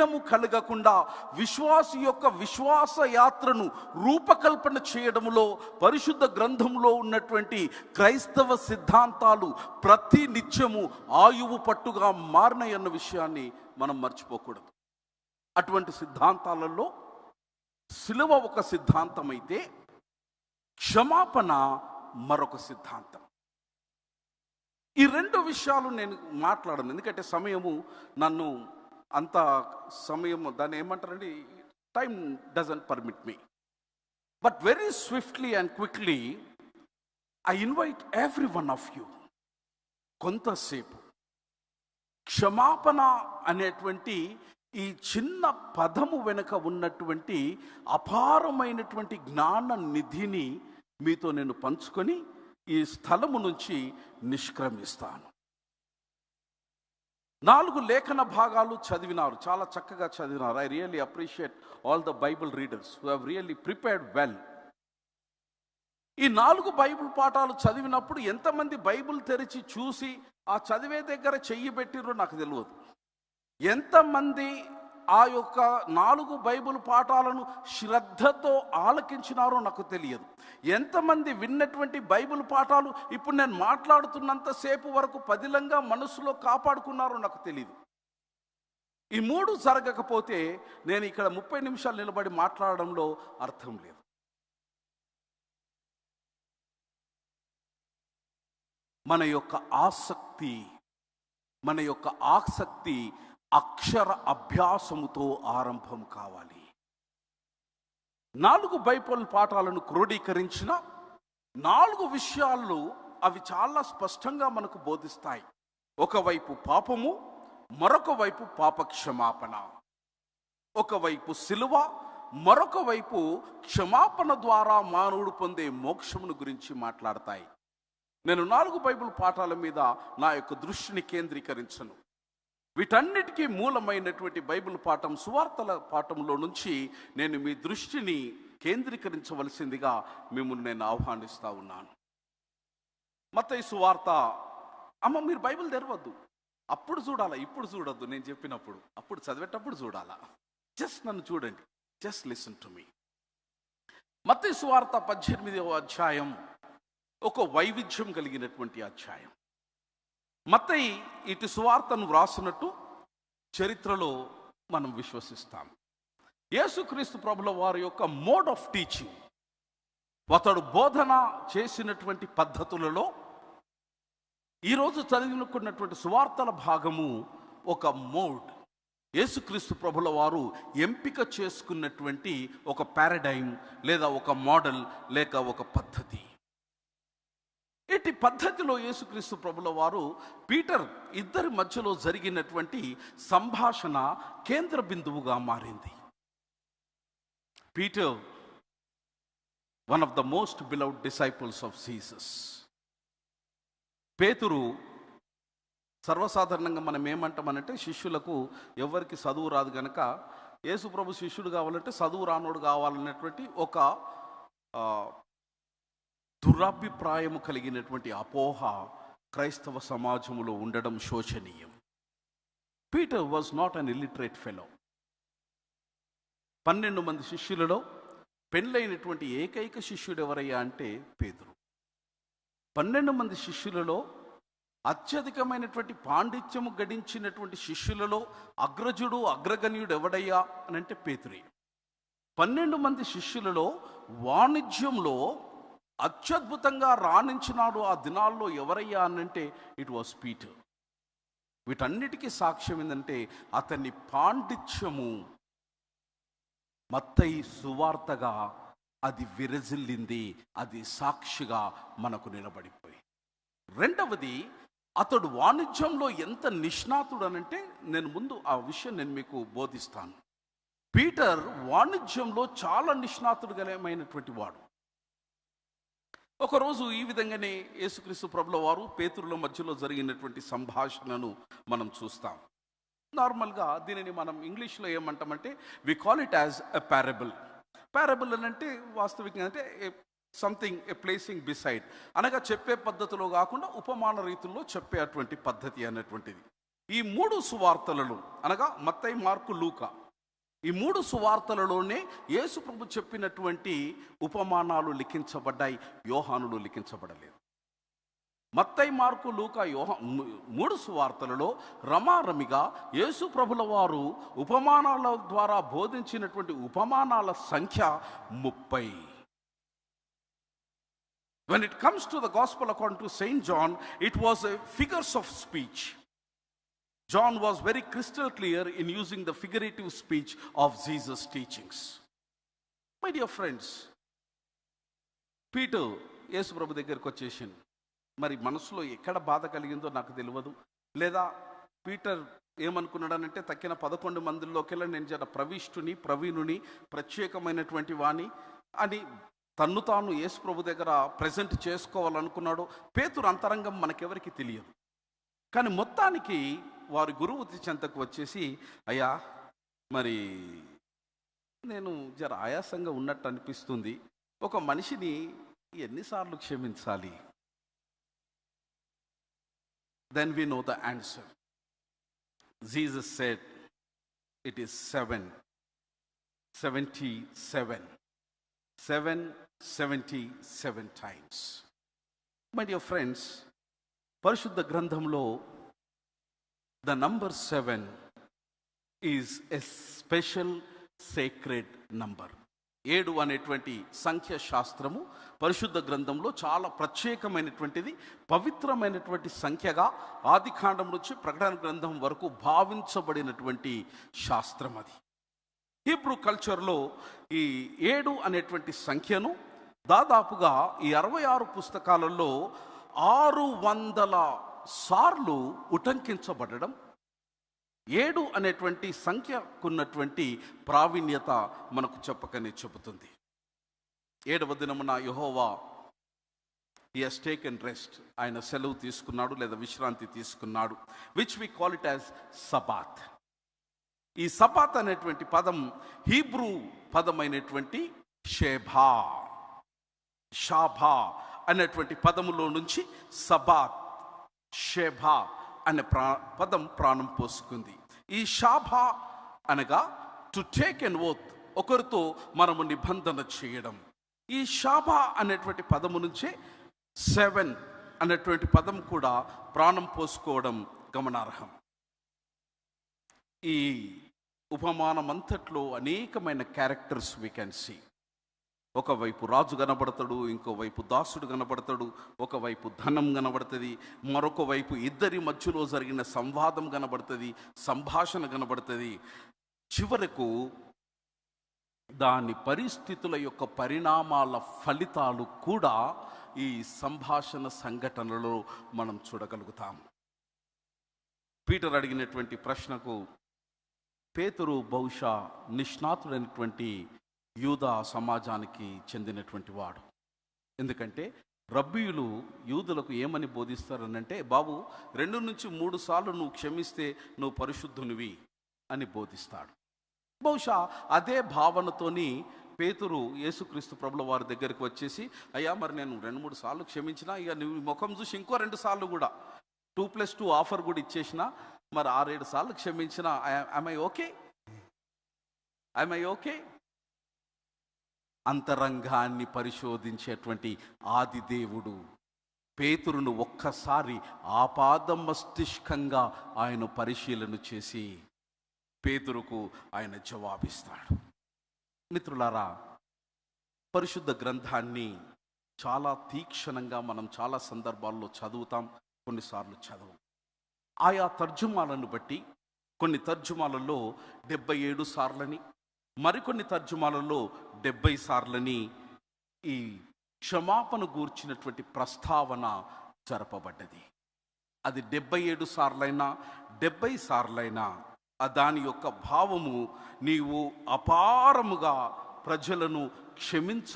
విఘ్నము కలగకుండా విశ్వాసి యొక్క విశ్వాస యాత్రను రూపకల్పన చేయడంలో పరిశుద్ధ గ్రంథంలో ఉన్నటువంటి క్రైస్తవ సిద్ధాంతాలు ప్రతి నిత్యము ఆయువు పట్టుగా మారినాయన్న విషయాన్ని మనం మర్చిపోకూడదు. అటువంటి సిద్ధాంతాలలో సిలువ ఒక సిద్ధాంతం అయితే క్షమాపణ మరొక సిద్ధాంతం. ఈ రెండు విషయాలు నేను మాట్లాడను, ఎందుకంటే సమయము నన్ను అంత సమయం దాన్ని ఏమంటారండి, time doesn't permit me. But very swiftly and quickly I invite every one of you కొంతసేపు క్షమాపణ అనేటువంటి ఈ చిన్న పదము వెనుక ఉన్నటువంటి అపారమైనటువంటి జ్ఞాన నిధిని మీతో నేను పంచుకొని ఈ స్థలము నుంచి నిష్క్రమిస్తాను. 4 లేఖన భాగాలు చదివినారు, చాలా చక్కగా చదివినారు. I really appreciate all the Bible readers who have really prepared well. ఈ 4 బైబిల్ పాఠాలు చదివినప్పుడు ఎంతమంది బైబిల్ తెరిచి చూసి ఆ చదివే దగ్గర చెయ్యి పెట్టిరో నాకు తెలియదు. ఎంతమంది ఆ యొక్క 4 బైబిల్ పాఠాలను శ్రద్ధతో ఆలకించినారో నాకు తెలియదు. ఎంతమంది విన్నటువంటి బైబిల్ పాఠాలు ఇప్పుడు నేను మాట్లాడుతున్నంతసేపు వరకు పదిలంగా మనసులో కాపాడుకున్నారో నాకు తెలియదు. ఈ 3 జరగకపోతే నేను ఇక్కడ 30 నిమిషాలు నిలబడి మాట్లాడడంలో అర్థం లేదు. మన యొక్క ఆసక్తి అక్షర అభ్యాసముతో ఆరంభం కావాలి. 4 బైబిల్ పాఠాలను క్రోడీకరించిన 4 విషయాలు అవి చాలా స్పష్టంగా మనకు బోధిస్తాయి. ఒకవైపు పాపము, మరొక వైపు పాపక్షమాపణ. ఒకవైపు సిలువ, మరొక వైపు క్షమాపణ ద్వారా మానవుడు పొందే మోక్షమును గురించి మాట్లాడతాయి. నేను 4 బైబిల్ పాఠాల మీద నా యొక్క దృష్టిని కేంద్రీకరించను. వీటన్నిటికీ మూలమైనటువంటి బైబిల్ పాఠం సువార్తల పాఠంలో నుంచి నేను మీ దృష్టిని కేంద్రీకరించవలసిందిగా మిమ్మల్ని నేను ఆహ్వానిస్తూ ఉన్నాను. మత్తయి సువార్త, అమ్మ మీరు బైబిల్ తెరవద్దు, అప్పుడు చూడాలా, ఇప్పుడు చూడొద్దు. నేను చెప్పినప్పుడు అప్పుడు చదివేటప్పుడు చూడాలా. జస్ట్ నన్ను చూడండి, జస్ట్ లిసన్ టు మీ. మత్తయి సువార్త 18వ అధ్యాయం ఒక వైవిధ్యం కలిగినటువంటి అధ్యాయం. మత్తయి ఇటు సువార్తను వ్రాసినట్టు చరిత్రలో మనం విశ్వసిస్తాం. యేసుక్రీస్తు ప్రభుల వారి యొక్క మోడ్ ఆఫ్ టీచింగ్, అతడు బోధన చేసినటువంటి పద్ధతులలో ఈరోజు చదివినుకున్నటువంటి సువార్తల భాగము ఒక మోడ్. యేసుక్రీస్తు ప్రభుల వారు ఎంపిక చేసుకున్నటువంటి ఒక పారాడైమ్ లేదా ఒక మోడల్ లేక ఒక పద్ధతి. ఇటు పద్ధతిలో యేసుక్రీస్తు ప్రభుల వారు పీటర్ ఇద్దరి మధ్యలో జరిగినటువంటి సంభాషణ కేంద్ర బిందువుగా మారింది. Peter, one of the most beloved disciples of Jesus. పేతురు, సర్వసాధారణంగా మనం ఏమంటామనంటే శిష్యులకు ఎవరికి చదువు రాదు కనుక యేసు ప్రభు శిష్యుడు కావాలంటే చదువు రానోడు కావాలన్నటువంటి ఒక దురభిప్రాయము కలిగినటువంటి అపోహ క్రైస్తవ సమాజంలో ఉండడం శోచనీయం. Peter was not an illiterate fellow. 12 మంది శిష్యులలో పెళ్ళైనటువంటి ఏకైక శిష్యుడు ఎవరయ్యా అంటే పేతురు. 12 మంది శిష్యులలో అత్యధికమైనటువంటి పాండిత్యము గడించినటువంటి శిష్యులలో అగ్రజుడు అగ్రగణ్యుడు ఎవడయ్యా అని అంటే పేతురే. 12 మంది శిష్యులలో వాణిజ్యంలో అత్యద్భుతంగా రాణించినాడు ఆ దినాల్లో ఎవరయ్యా అనంటే ఇట్ వాస్ పీటర్. వీటన్నిటికీ సాక్ష్యం ఏంటంటే అతని పాండిత్యము మత్తయి సువార్తగా అది విరజిల్లింది, అది సాక్షిగా మనకు నిలబడిపోయి. రెండవది, అతడు వాణిజ్యంలో ఎంత నిష్ణాతుడు అనంటే నేను ముందు ఆ విషయం నేను మీకు బోధిస్తాను. పీటర్ వాణిజ్యంలో చాలా నిష్ణాతుడుగలమైనటువంటి వాడు. ఒకరోజు ఈ విధంగానే యేసుక్రీస్తు ప్రభుల వారు పేతురుల మధ్యలో జరిగినటువంటి సంభాషణను మనం చూస్తాం. నార్మల్గా దీనిని మనం ఇంగ్లీష్లో ఏమంటామంటే we call it as a parable. Parable అని అంటే వాస్తవికంగా అంటే సంథింగ్ ఎ ప్లేసింగ్ బిసైడ్, అనగా చెప్పే పద్ధతిలో కాకుండా ఉపమాన రీతుల్లో చెప్పే అటువంటి పద్ధతి అన్నటువంటిది. ఈ 3 సువార్తలలో అనగా మత్తయి, మార్కు, లూకా, ఈ 3 సువార్తలలోనే యేసు ప్రభు చెప్పినటువంటి ఉపమానాలు లిఖించబడ్డాయి, యోహానులు లిఖించబడలేదు. మత్తయి, మార్కు, లూకా, 3 సువార్తలలో రమారమిగా యేసు ప్రభుల వారు ఉపమానాల ద్వారా బోధించినటువంటి ఉపమానాల సంఖ్య 30. When it comes to the gospel according to Saint John, it was a figures of speech. John was very crystal clear in using the figurative speech of Jesus' teachings. My dear friends, Peter Yesu ప్రభు దగ్గరికి వచ్చేసింది. మరి మనసులో ఎక్కడ బాధ కలిగిందో నాకు తెలియదు. లేదా పీటర్ ఏమనుకున్నాడనంటే తక్కిన 11 మందిలోకెల్లా నేను జర ప్రవీణుని, ప్రత్యేకమైనటువంటి వాణి అని తన్ను తాను యేసు ప్రభు దగ్గర ప్రజెంట్ చేసుకోవాలనుకున్నాడు. పేతురు అంతరంగం మనకెవరికి తెలియదు. కానీ మొత్తానికి వారి గురువు చెంతకు వచ్చేసి, అయ్యా మరి నేను జర ఆయాసంగా ఉన్నట్టు అనిపిస్తుంది, ఒక మనిషిని ఎన్నిసార్లు క్షమించాలి? Then we know the answer. Jesus said, it is 777 times. My dear friends, పరిశుద్ధ గ్రంథంలో the number 7 is a special sacred number. 7 అనేటువంటి సంఖ్య శాస్త్రము పరిశుద్ధ గ్రంథంలో చాలా ప్రత్యేకమైనటువంటిది, పవిత్రమైనటువంటి సంఖ్యగా ఆదికాండం నుంచి ప్రకటన గ్రంథం వరకు భావించబడినటువంటి శాస్త్రం అది. హీబ్రూ కల్చర్లో ఈ 7 అనేటువంటి సంఖ్యను దాదాపుగా ఈ 66 పుస్తకాలలో 600 సార్లు ఉటంకించబడడం 7 అనేటువంటి సంఖ్యకున్నటువంటి ప్రావీణ్యత మనకు చెప్పకనే చెబుతుంది. 7వ దినమున Jehovah he has taken rest, ఆయన సెలవు తీసుకున్నాడు లేదా విశ్రాంతి తీసుకున్నాడు, which we call it as Sabbath. ఈ సబాత్ అనేటువంటి పదం హీబ్రూ పదమైనటువంటి షాభా అనేటువంటి పదములో నుంచి సబాత్, షేభా అనే పదం ప్రాణం పోసుకుంది. ఈ షాభా అనగా టు టేక్ ఎన్ ఓత్, ఒకరితో మనము నిబంధన చేయడం. ఈ షాభా అనేటువంటి పదము నుంచే 7 అనేటువంటి పదం కూడా ప్రాణం పోసుకోవడం గమనార్హం. ఈ ఉపమానమంతట్లో అనేకమైన క్యారెక్టర్స్ వీ కెన్ సీ. ఒకవైపు రాజు కనబడతాడు, ఇంకోవైపు దాసుడు కనబడతాడు, ఒకవైపు ధనం కనబడుతుంది, మరొక వైపు ఇద్దరి మధ్యలో జరిగిన సంవాదం కనబడుతుంది, సంభాషణ కనబడుతుంది. చివరకు దాని పరిస్థితుల యొక్క పరిణామాల ఫలితాలు కూడా ఈ సంభాషణ సంఘటనలో మనం చూడగలుగుతాం. పీటర్ అడిగినటువంటి ప్రశ్నకు పేతురు బహుశా నిష్ణాతుడైనటువంటి యూదా సమాజానికి చెందినటువంటి వాడు. ఎందుకంటే రబ్బీయులు యూదులకు ఏమని బోధిస్తారనంటే, బాబు 2 నుంచి 3 సార్లు నువ్వు క్షమిస్తే నువ్వు పరిశుద్ధునివి అని బోధిస్తాడు. బహుశా అదే భావనతోని పేతురు యేసుక్రీస్తు ప్రభుల వారి దగ్గరికి వచ్చేసి, అయ్యా మరి నేను 2-3 సార్లు క్షమించినా, ఇక నువ్వు ముఖం చూసి ఇంకో 2 సార్లు కూడా 2+2 ఆఫర్ కూడా ఇచ్చేసిన, మరి 6-7 సార్లు క్షమించిన, ఐ ఓకే? అంతరంగాన్ని పరిశోధించేటువంటి ఆది దేవుడు పేతురును ఒక్కసారి ఆపాదమస్తిష్కంగా ఆయన పరిశీలన చేసి పేతురుకు ఆయన జవాబిస్తాడు. మిత్రులారా, పరిశుద్ధ గ్రంథాన్ని చాలా తీక్షణంగా మనం చాలా సందర్భాల్లో చదువుతాం, కొన్నిసార్లు చదవం. ఆయా తర్జుమాలను బట్టి కొన్ని తర్జుమాలలో 77 సార్లని, మరికొన్ని తర్జుమాలలో 70 సార్లని ఈ క్షమాపణ గూర్చినటువంటి ప్రస్తావన జరపబడ్డది. అది 77 సార్లైనా 70 సార్లైనా దాని యొక్క భావము నీవు అపారముగా ప్రజలను క్షమించ